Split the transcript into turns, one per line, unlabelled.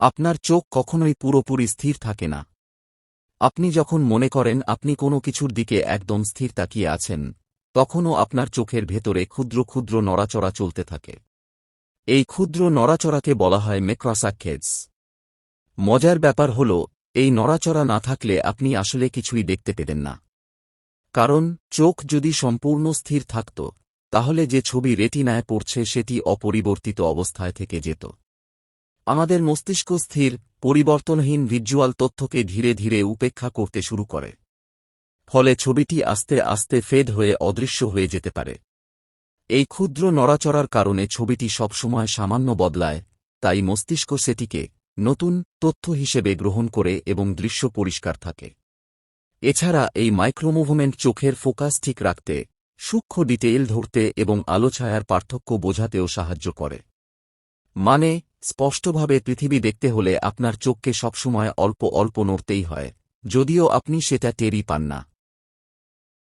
আপনার চোখ কখনোই পুরোপুরি স্থির থাকে না। আপনি যখন মনে করেন আপনি কোনো কিছুর দিকে একদম স্থির তাকিয়ে আছেন, তখনও আপনার চোখের ভেতরে ক্ষুদ্র ক্ষুদ্র নড়াচড়া চলতে থাকে। এই ক্ষুদ্র নড়াচড়াকে বলা হয় ম্যাক্রোসার্কেডস। মজার ব্যাপার হল, এই নড়াচড়া না থাকলে আপনি আসলে কিছুই দেখতে পেতেন না। কারণ চোখ যদি সম্পূর্ণ স্থির থাকত, তাহলে যে ছবি রেটিনায় পড়ছে সেটি অপরিবর্তিত অবস্থায় থেকে যেত। আমাদের মস্তিষ্ক স্থির, পরিবর্তনহীন ভিজ্যুয়াল তথ্যকে ধীরে ধীরে উপেক্ষা করতে শুরু করে। ফলে ছবিটি আস্তে আস্তে ফেড হয়ে অদৃশ্য হয়ে যেতে পারে। এই ক্ষুদ্র নড়াচড়ার কারণে ছবিটি সবসময় সামান্য বদলায়, তাই মস্তিষ্ক সেটিকে নতুন তথ্য হিসেবে গ্রহণ করে এবং দৃশ্য পরিষ্কার থাকে। এছাড়া এই মাইক্রোমুভমেন্ট চোখের ফোকাস ঠিক রাখতে, সূক্ষ্ম ডিটেইল ধরতে এবং আলো ছায়ার পার্থক্য বোঝাতেও সাহায্য করে। মানে, স্পষ্টভাবে পৃথিবী দেখতে হলে আপনার চোখকে সবসময় অল্প অল্প নড়তেই হয়, যদিও আপনি সেটা টেরই পান না।